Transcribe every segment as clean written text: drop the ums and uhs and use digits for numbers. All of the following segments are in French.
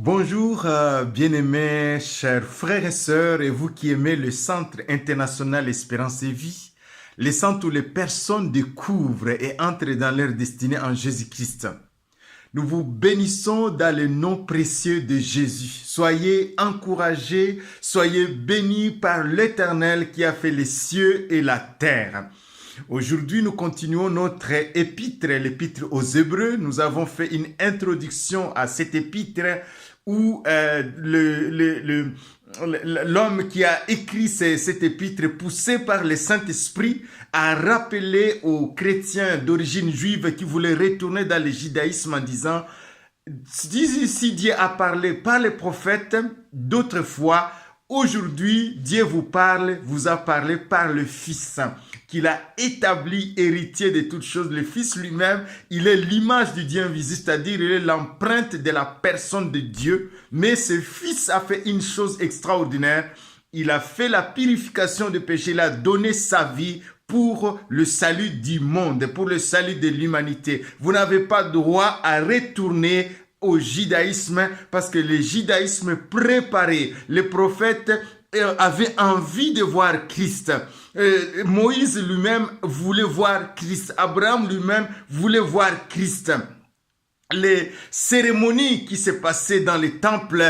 Bonjour, bien-aimés, chers frères et sœurs, et vous qui aimez le Centre international Espérance et Vie, le centre où les personnes découvrent et entrent dans leur destinée en Jésus-Christ. Nous vous bénissons dans le nom précieux de Jésus. Soyez encouragés, soyez bénis par l'Éternel qui a fait les cieux et la terre. Aujourd'hui, nous continuons notre épître, l'épître aux Hébreux. Nous avons fait une introduction à cette épître où l'homme qui a écrit cette épître, poussé par le Saint-Esprit, a rappelé aux chrétiens d'origine juive qui voulaient retourner dans le judaïsme en disant « Si Dieu a parlé par les prophètes d'autrefois, aujourd'hui, Dieu vous a parlé par le Fils, qu'il a établi héritier de toutes choses. Le Fils lui-même, il est l'image du Dieu invisible, c'est-à-dire il est l'empreinte de la personne de Dieu. Mais ce Fils a fait une chose extraordinaire. Il a fait la purification du péché, il a donné sa vie pour le salut du monde, pour le salut de l'humanité. Vous n'avez pas droit à retourner au judaïsme parce que le judaïsme préparait les prophètes avait envie de voir Christ. Moïse lui-même voulait voir Christ. Abraham lui-même voulait voir Christ. Les cérémonies qui se passaient dans les temples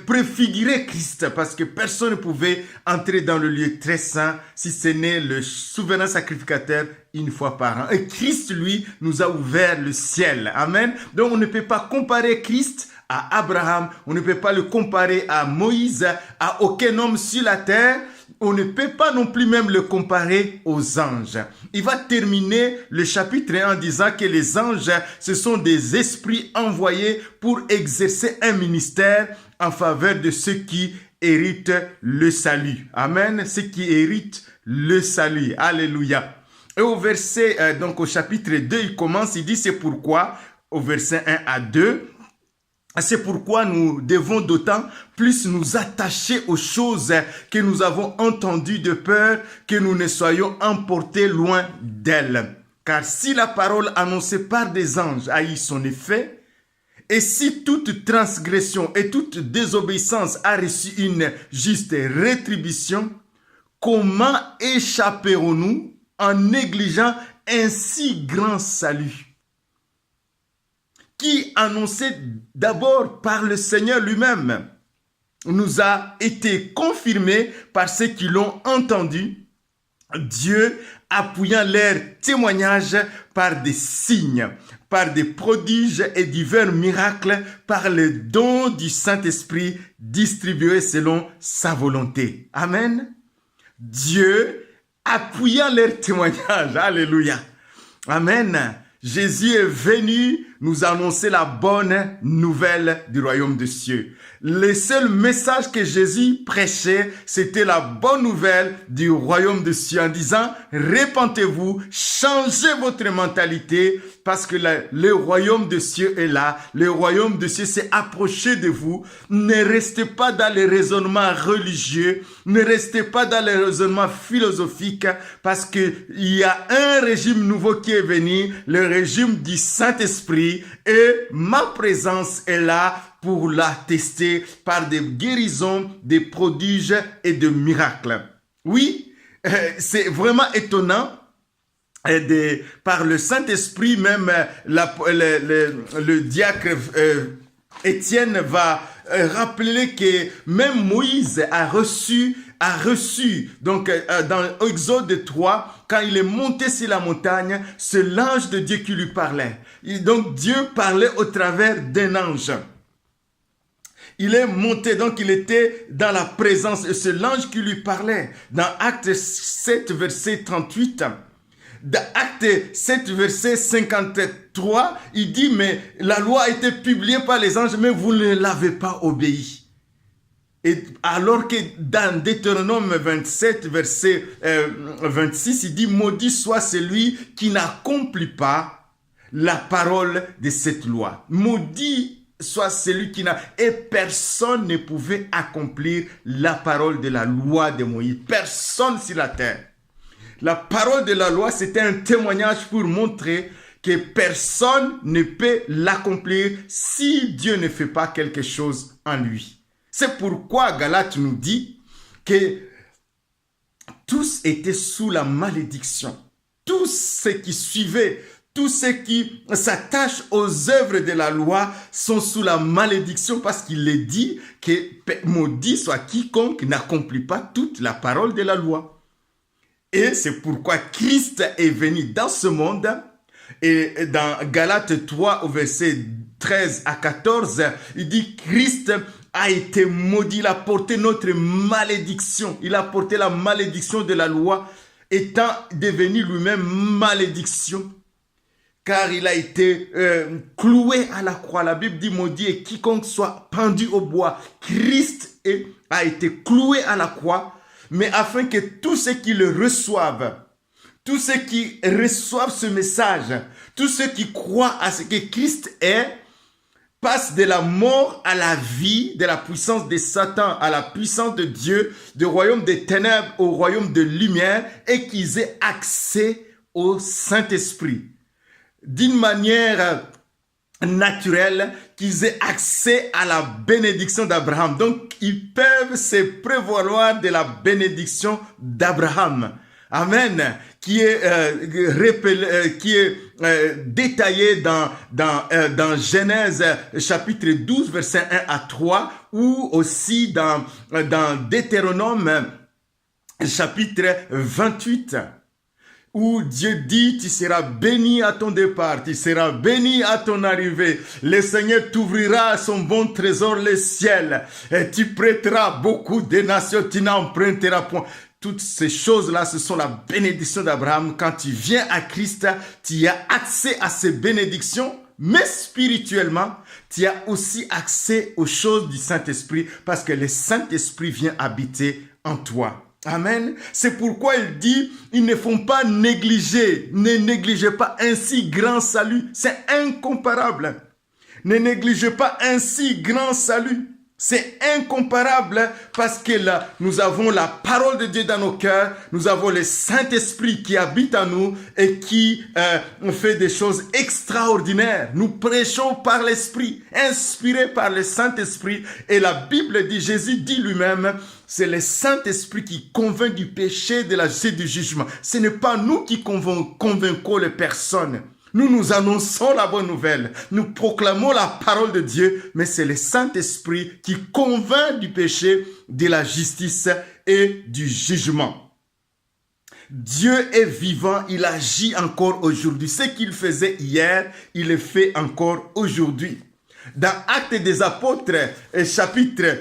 préfiguraient Christ parce que personne ne pouvait entrer dans le lieu très saint si ce n'est le souverain sacrificateur une fois par an. Et Christ, lui, nous a ouvert le ciel. Amen. Donc on ne peut pas comparer Christ à Abraham, on ne peut pas le comparer à Moïse, à aucun homme sur la terre. On ne peut pas non plus même le comparer aux anges. Il va terminer le chapitre 1 en disant que les anges, ce sont des esprits envoyés pour exercer un ministère en faveur de ceux qui héritent le salut. Amen. Ceux qui héritent le salut. Alléluia. Et au verset, donc au chapitre 2, il commence, il dit c'est pourquoi, au verset 1 à 2, c'est pourquoi nous devons d'autant plus nous attacher aux choses que nous avons entendues de peur que nous ne soyons emportés loin d'elles. Car si la parole annoncée par des anges a eu son effet, et si toute transgression et toute désobéissance a reçu une juste rétribution, comment échapperons-nous en négligeant un si grand salut ? Qui annonçait d'abord par le Seigneur lui-même, nous a été confirmé par ceux qui l'ont entendu, Dieu appuyant leur témoignage par des signes, par des prodiges et divers miracles, par le don du Saint-Esprit distribué selon sa volonté. Amen. Dieu appuyant leur témoignage. Alléluia. Amen. Jésus est venu nous annoncer la bonne nouvelle du royaume des cieux. Le seul message que Jésus prêchait, c'était la bonne nouvelle du royaume des cieux en disant « Répentez-vous, changez votre mentalité parce que le royaume des cieux est là. Le royaume des cieux s'est approché de vous. Ne restez pas dans les raisonnements religieux, ne restez pas dans les raisonnements philosophiques parce qu'il y a un régime nouveau qui est venu, le régime du Saint-Esprit et ma présence est là pour l'attester par des guérisons, des prodiges et des miracles. Oui, c'est vraiment étonnant. Par le Saint-Esprit, même le diacre Étienne va rappeler que même Moïse a reçu, donc dans Exode 3, quand il est monté sur la montagne, c'est l'ange de Dieu qui lui parlait. Et donc Dieu parlait au travers d'un ange. Il est monté, donc il était dans la présence, et c'est l'ange qui lui parlait. Dans Acte 7, verset 38, dans Acte 7, verset 53, il dit, mais la loi a été publiée par les anges, mais vous ne l'avez pas obéi. Et alors que dans Deutéronome 27, verset 26, il dit, maudit soit celui qui n'accomplit pas la parole de cette loi. Maudit soit celui qui n'a... Et personne ne pouvait accomplir la parole de la loi de Moïse. Personne sur la terre. La parole de la loi, c'était un témoignage pour montrer que personne ne peut l'accomplir si Dieu ne fait pas quelque chose en lui. C'est pourquoi Galates nous dit que tous étaient sous la malédiction. Tous ceux qui suivaient, tous ceux qui s'attachent aux œuvres de la loi sont sous la malédiction parce qu'il est dit que maudit soit quiconque n'accomplit pas toute la parole de la loi. Et c'est pourquoi Christ est venu dans ce monde. Et dans Galates 3 au verset 13 à 14, il dit Christ a été maudit, il a porté notre malédiction. Il a porté la malédiction de la loi, étant devenu lui-même malédiction. Car il a été cloué à la croix. La Bible dit maudit et quiconque soit pendu au bois. Christ a été cloué à la croix, mais afin que tous ceux qui le reçoivent, tous ceux qui reçoivent ce message, tous ceux qui croient à ce que Christ est, passent de la mort à la vie, de la puissance de Satan à la puissance de Dieu, du royaume des ténèbres au royaume de lumière, et qu'ils aient accès au Saint-Esprit. D'une manière naturelle, qu'ils aient accès à la bénédiction d'Abraham. Donc, ils peuvent se prévaloir de la bénédiction d'Abraham. Amen. Qui est détaillé dans Genèse chapitre 12, verset 1 à 3, ou aussi dans Deutéronome chapitre 28. Où Dieu dit, tu seras béni à ton départ, tu seras béni à ton arrivée. Le Seigneur t'ouvrira son bon trésor, le ciel, et tu prêteras beaucoup de nations, tu n'emprunteras point. Toutes ces choses-là, ce sont la bénédiction d'Abraham. Quand tu viens à Christ, tu as accès à ces bénédictions, mais spirituellement, tu as aussi accès aux choses du Saint-Esprit, parce que le Saint-Esprit vient habiter en toi. Amen. C'est pourquoi il dit, ils ne font pas négliger, ne négligez pas un si grand salut. C'est incomparable. Ne négligez pas un si grand salut. C'est incomparable parce que là, nous avons la parole de Dieu dans nos cœurs, nous avons le Saint-Esprit qui habite en nous et qui fait des choses extraordinaires. Nous prêchons par l'Esprit, inspirés par le Saint-Esprit. Et la Bible dit, Jésus dit lui-même, c'est le Saint-Esprit qui convainc du péché, de la justice, du jugement. Ce n'est pas nous qui convainquons les personnes. Nous annonçons la bonne nouvelle. Nous proclamons la parole de Dieu, mais c'est le Saint-Esprit qui convainc du péché, de la justice et du jugement. Dieu est vivant, il agit encore aujourd'hui. Ce qu'il faisait hier, il le fait encore aujourd'hui. Dans Actes des Apôtres, chapitre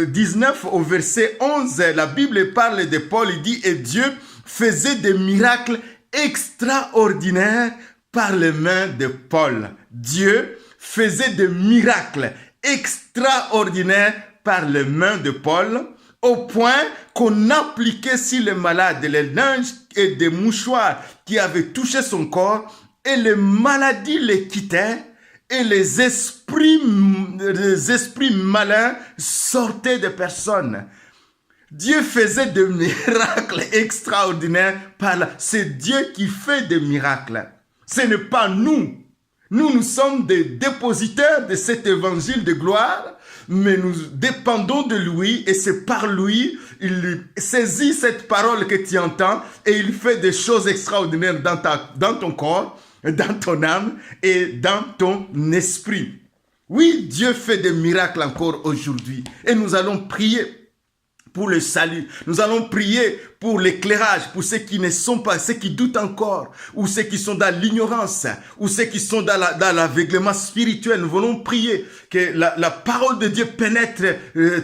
19 au verset 11, la Bible parle de Paul, il dit « Et Dieu faisait des miracles extraordinaires par les mains de Paul. » Dieu faisait des miracles extraordinaires par les mains de Paul, au point qu'on appliquait sur les malades les linges et des mouchoirs qui avaient touché son corps, et les maladies les quittaient, et les esprits malins sortaient des personnes. Dieu faisait des miracles extraordinaires c'est Dieu qui fait des miracles. Ce n'est pas nous. Nous sommes des dépositaires de cet évangile de gloire, mais nous dépendons de lui et c'est par lui, il saisit cette parole que tu entends et il fait des choses extraordinaires dans ton corps, dans ton âme et dans ton esprit. Oui, Dieu fait des miracles encore aujourd'hui et nous allons prier pour le salut. Nous allons prier pour l'éclairage, pour ceux qui ne sont pas, ceux qui doutent encore, ou ceux qui sont dans l'ignorance, ou ceux qui sont dans l'aveuglement spirituel. Nous voulons prier que la parole de Dieu pénètre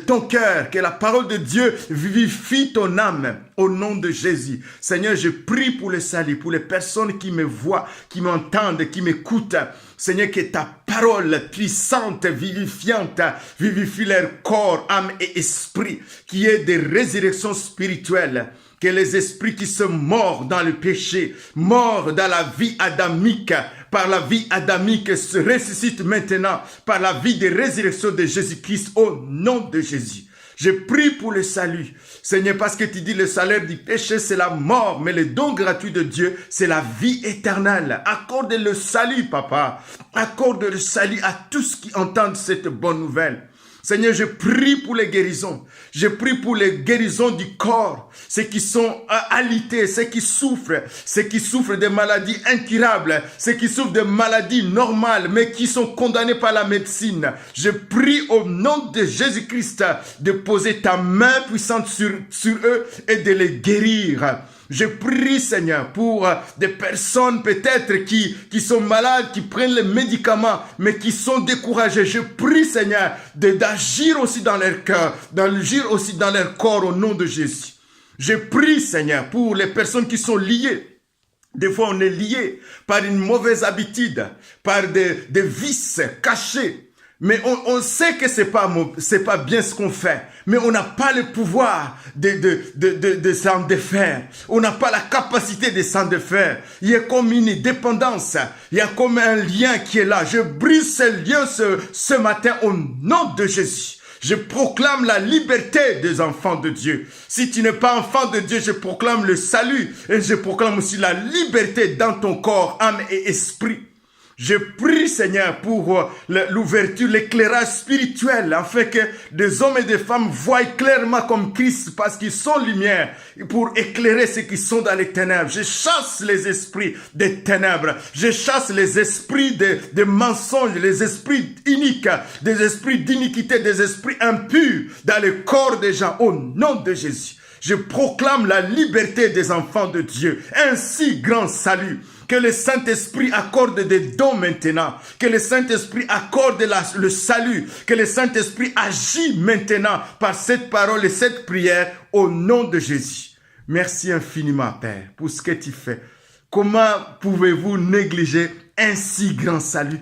ton cœur, que la parole de Dieu vivifie ton âme, au nom de Jésus. Seigneur, je prie pour le salut, pour les personnes qui me voient, qui m'entendent, qui m'écoutent. Seigneur, que ta parole puissante, vivifiante, vivifie leur corps, âme et esprit, qui est des résurrections spirituelles. Que les esprits qui sont morts dans le péché, morts dans la vie adamique, par la vie adamique, se ressuscitent maintenant par la vie de résurrection de Jésus-Christ au nom de Jésus. Je prie pour le salut. Seigneur, parce que tu dis le salaire du péché, c'est la mort, mais le don gratuit de Dieu, c'est la vie éternelle. Accorde le salut, Papa. Accorde le salut à tous qui entendent cette bonne nouvelle. Seigneur, je prie pour les guérisons. Je prie pour les guérisons du corps. Ceux qui sont alités, ceux qui souffrent de maladies incurables, ceux qui souffrent de maladies normales, mais qui sont condamnés par la médecine. Je prie au nom de Jésus-Christ de poser ta main puissante sur eux et de les guérir. Je prie, Seigneur, pour des personnes peut-être qui sont malades, qui prennent les médicaments, mais qui sont découragées. Je prie, Seigneur, d'agir aussi dans leur cœur, d'agir aussi dans leur corps au nom de Jésus. Je prie, Seigneur, pour les personnes qui sont liées. Des fois, on est lié par une mauvaise habitude, par des vices cachés. Mais on sait que c'est pas bien ce qu'on fait. Mais on n'a pas le pouvoir de s'en défaire. On n'a pas la capacité de s'en défaire. Il y a comme une dépendance. Il y a comme un lien qui est là. Je brise ce lien ce matin au nom de Jésus. Je proclame la liberté des enfants de Dieu. Si tu n'es pas enfant de Dieu, je proclame le salut. Et je proclame aussi la liberté dans ton corps, âme et esprit. Je prie, Seigneur, pour l'ouverture, l'éclairage spirituel, afin que des hommes et des femmes voient clairement comme Christ, parce qu'ils sont lumière, pour éclairer ceux qui sont dans les ténèbres. Je chasse les esprits des ténèbres. Je chasse les esprits de mensonges, les esprits iniques, des esprits d'iniquité, des esprits impurs dans le corps des gens, au nom de Jésus. Je proclame la liberté des enfants de Dieu, un si grand salut. Que le Saint-Esprit accorde des dons maintenant. Que le Saint-Esprit accorde le salut. Que le Saint-Esprit agit maintenant par cette parole et cette prière au nom de Jésus. Merci infiniment, Père, pour ce que tu fais. Comment pouvez-vous négliger un si grand salut?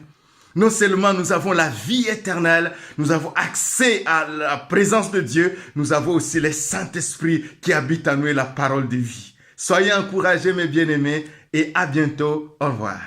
Non seulement nous avons la vie éternelle, nous avons accès à la présence de Dieu, nous avons aussi le Saint-Esprit qui habite en nous et la parole de vie. Soyez encouragés, mes bien-aimés, et à bientôt. Au revoir.